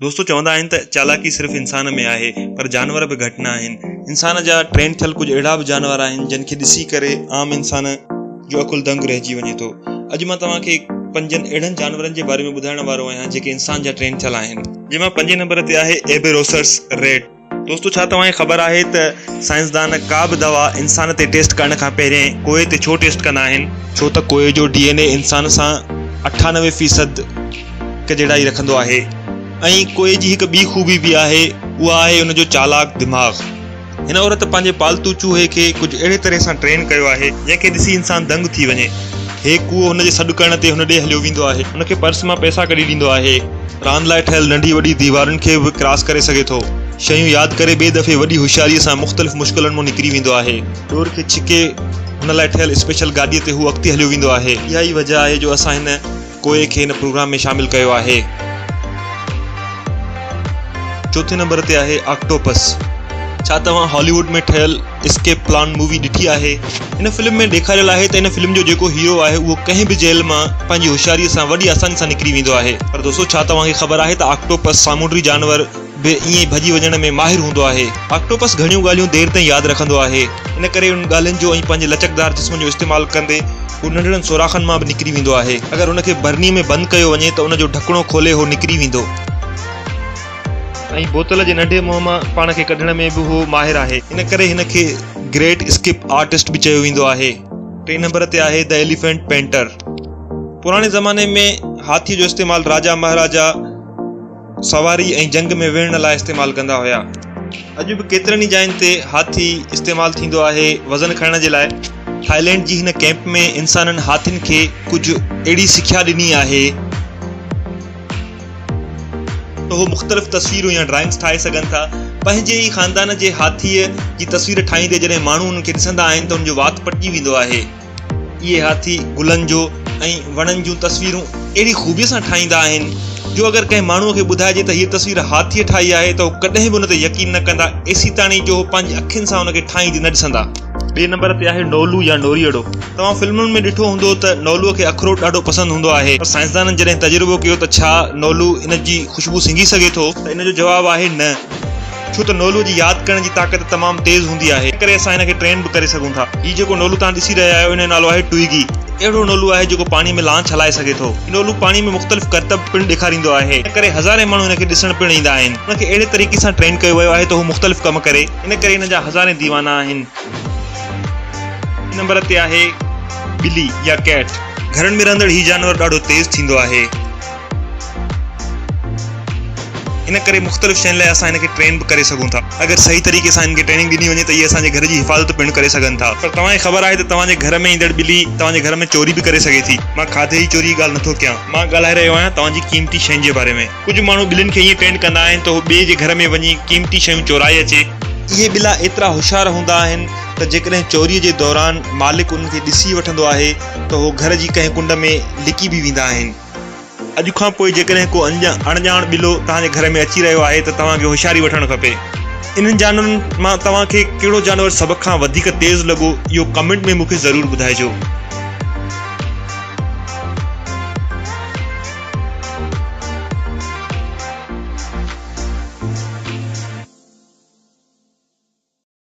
दोस्तों चवंदा आहिनि त चालाकी सिर्फ़ इंसान में आहे पर जानवर बि घटि न आहिनि। इंसान जा ट्रेन थियल कुझु अहिड़ा बि जानवर आहिनि जिन खे ॾिसी करे आम इंसान जो अकुल दंग रहिजी वञे थो। अॼु मां तव्हांखे 5 अहिड़नि जानवरनि जे बारे में ॿुधाइण वारो आहियां जेके इंसान जा ट्रेन थियल आहिनि। जंहिंमां 5 नंबर ते आहे एबेरोसस रेट। दोस्तों छा तव्हांखे ख़बर आहे त साइंसदान का बि दवा इंसान ते टेस्ट करण खां पहिरियों कोए ते छो टेस्ट कंदा आहिनि? छो त कोए जो DNA इंसान सां 98% कजड़ाई रखंदो आहे। ऐं कोए जी हिकु ॿी खूबी बि आहे, उहा आहे उनजो चालाक दिमाग़। हिन औरत पंहिंजे पालतू चूहे खे कुझु अहिड़े तरह सां ट्रेन कयो आहे जंहिंखे ॾिसी इंसान दंग थी वञे। हे कूओ हुनजे सॾु करण ते हुन ॾे हलियो वेंदो आहे, हुनखे पर्स मां पैसा कढी ॾींदो आहे, रांदि लाइ ठहियल नंढी वॾी दीवारुनि खे बि क्रॉस करे सघे थो, शयूं यादि करे ॿिए दफ़े वॾी होशियारीअ सां मुख़्तलिफ़ मुश्किलनि मां निकिरी वेंदो आहे। डोर खे छिके हुन लाइ ठहियल स्पेशल गाॾीअ ते हू अॻिते हलियो वेंदो आहे। इहा ई वजह आहे जो असां हिन कोए खे हिन प्रोग्राम में शामिल कयो आहे। चौथे नंबर ते आहे ऑक्टोपस। छा तव्हां हॉलीवुड में ठहियल एस्केप प्लान मूवी ॾिठी आहे? हिन फिल्म में ॾेखारियल आहे त हिन फिल्म जो जेको हीरो आहे उहो कंहिं बि जेल मां पंहिंजी होशियारीअ सां वॾी आसानी सां निकिरी वेंदो आहे। पर दोस्तों छा तव्हांखे ख़बर आहे त ऑक्टोपस सामूंडी जानवर बि ईअं ई भॼी वञण में माहिर हूंदो आहे। ऑक्टोपस घणियूं ॻाल्हियूं देर ताईं यादि रखंदो आहे, इन करे उन ॻाल्हियुनि जो ऐं पंहिंजे लचकदार जिस्म जो इस्तेमालु कंदे हू नंढड़नि सोराखनि मां बि निकिरी वेंदो आहे। अगरि हुनखे बरनी में बंदि कयो वञे त उनजो ढकणो खोले हो निकिरी वेंदो। ऐं बोतल जे नंढे मुंहं मां पाण खे कढण में बि उहो माहिर आहे, इन करे हिन खे ग्रेट स्किप आर्टिस्ट बि चयो वेंदो आहे। 3 नंबर ते आहे द एलिफेंट पेंटर। पुराणे ज़माने में हाथीअ जो इस्तेमालु राजा महाराजा सवारी ऐं जंग में विहण लाइ इस्तेमालु कंदा हुया। अॼु बि केतिरनि ई जायुनि ते हाथी इस्तेमालु थींदो आहे वज़न खणण जे लाइ। थाईलैंड जी हिन कैंप में इंसाननि हाथियुनि खे कुझु अहिड़ी सिख्या ॾिनी आहे त उहो मुख़्तलिफ़ तस्वीरूं या ड्राइंग्स ठाहे सघनि था। पंहिंजे ई ख़ानदान जे हाथीअ जी तस्वीर ठाहींदे जॾहिं माण्हू उन्हनि खे ॾिसंदा आहिनि त उनजो वात पटिजी वेंदो आहे। इहे हाथी गुलनि जो ऐं वणनि जूं तस्वीरूं अहिड़ी ख़ूबीअ सां ठाहींदा आहिनि जो अगरि कंहिं माण्हूअ खे ॿुधाइजे त हीअ तस्वीर हाथीअ ठाही आहे त उहो कॾहिं बि उन ते यकीन न कंदा, एसी ताणी जो पंहिंजी अखियुनि सां उनखे ठाहींदे न ॾिसंदा। 2 नंबर ते आहे नोलू या नोरीअड़ो। तव्हां फिल्मुनि में ॾिठो हूंदो त नोलूअ खे अखरोट ॾाढो पसंदि हूंदो आहे, पर साइंसदाननि जॾहिं तजुर्बो कयो त छा नोलू इन जी ख़ुशबू सिंघी सघे थो त इन जो जवाबु आहे न, छो त नोलूअ जी यादि करण जी ताक़त तमामु तेज़ हूंदी आहे, इन करे असां हिन खे ट्रेन बि करे सघूं था। हीउ जेको नोलू तव्हां ॾिसी रहिया आहियो इन जो नालो आहे ट्विगी। अहिड़ो नोलू आहे जेको पाणी में लांच हलाए सघे थो। नोलू पाणी में मुख़्तलिफ़ करतब पिणु ॾेखारींदो आहे, इन करे हज़ारे माण्हू हिन खे ॾिसण पिणु ईंदा आहिनि। हुनखे अहिड़े तरीक़े सां ट्रेन कयो वियो आहे त हू मुख़्तलिफ़ कम करे, इन करे हिन जा हज़ारे दीवाना आहिनि। नंबर ते आहे ॿिली या कैट। घरनि में रहंदड़ हीउ जानवर ॾाढो तेज़ थींदो आहे, इन करे मुख़्तलिफ़ शयुनि लाइ असां हिन खे ट्रेन बि करे सघूं था। अगरि सही तरीक़े सां हिन खे ट्रेनिंग ॾिनी वञे त इहे असांजे घर जी हिफ़ाज़त पिणु करे सघनि था। पर तव्हांखे ख़बर आहे त तव्हांजे घर में ईंदड़ ॿिली तव्हांजे घर में चोरी बि करे सघे थी। मां खाधे जी चोरी जी ॻाल्हि नथो कयां, मां ॻाल्हाए रहियो आहियां तव्हांजी क़ीमती शयुनि जे बारे में। कुझु माण्हू ॿिलियुनि खे ईअं ट्रेन कंदा आहिनि त उहो ॿिए जे घर में वञी क़ीमती शयूं चोराए अचे। इहे ॿिला एतिरा होशियार हूंदा आहिनि त जेकॾहिं चोरीअ जे दौरान मालिक उन्हनि खे ॾिसी वठंदो आहे त उहो घर जी कंहिं कुंड में लिकी बि वेंदा आहिनि। अॼु खां पोइ जेकॾहिं को अणॼाण ॿिलो तव्हांजे घर में अची रहियो आहे त तव्हांखे होशियारी वठणु खपे। इन्हनि जानवरनि मां तव्हांखे कहिड़ो जानवर सभ खां वधीक तेज़ लॻो, इहो कमेंट में मूंखे ज़रूरु ॿुधाइजो।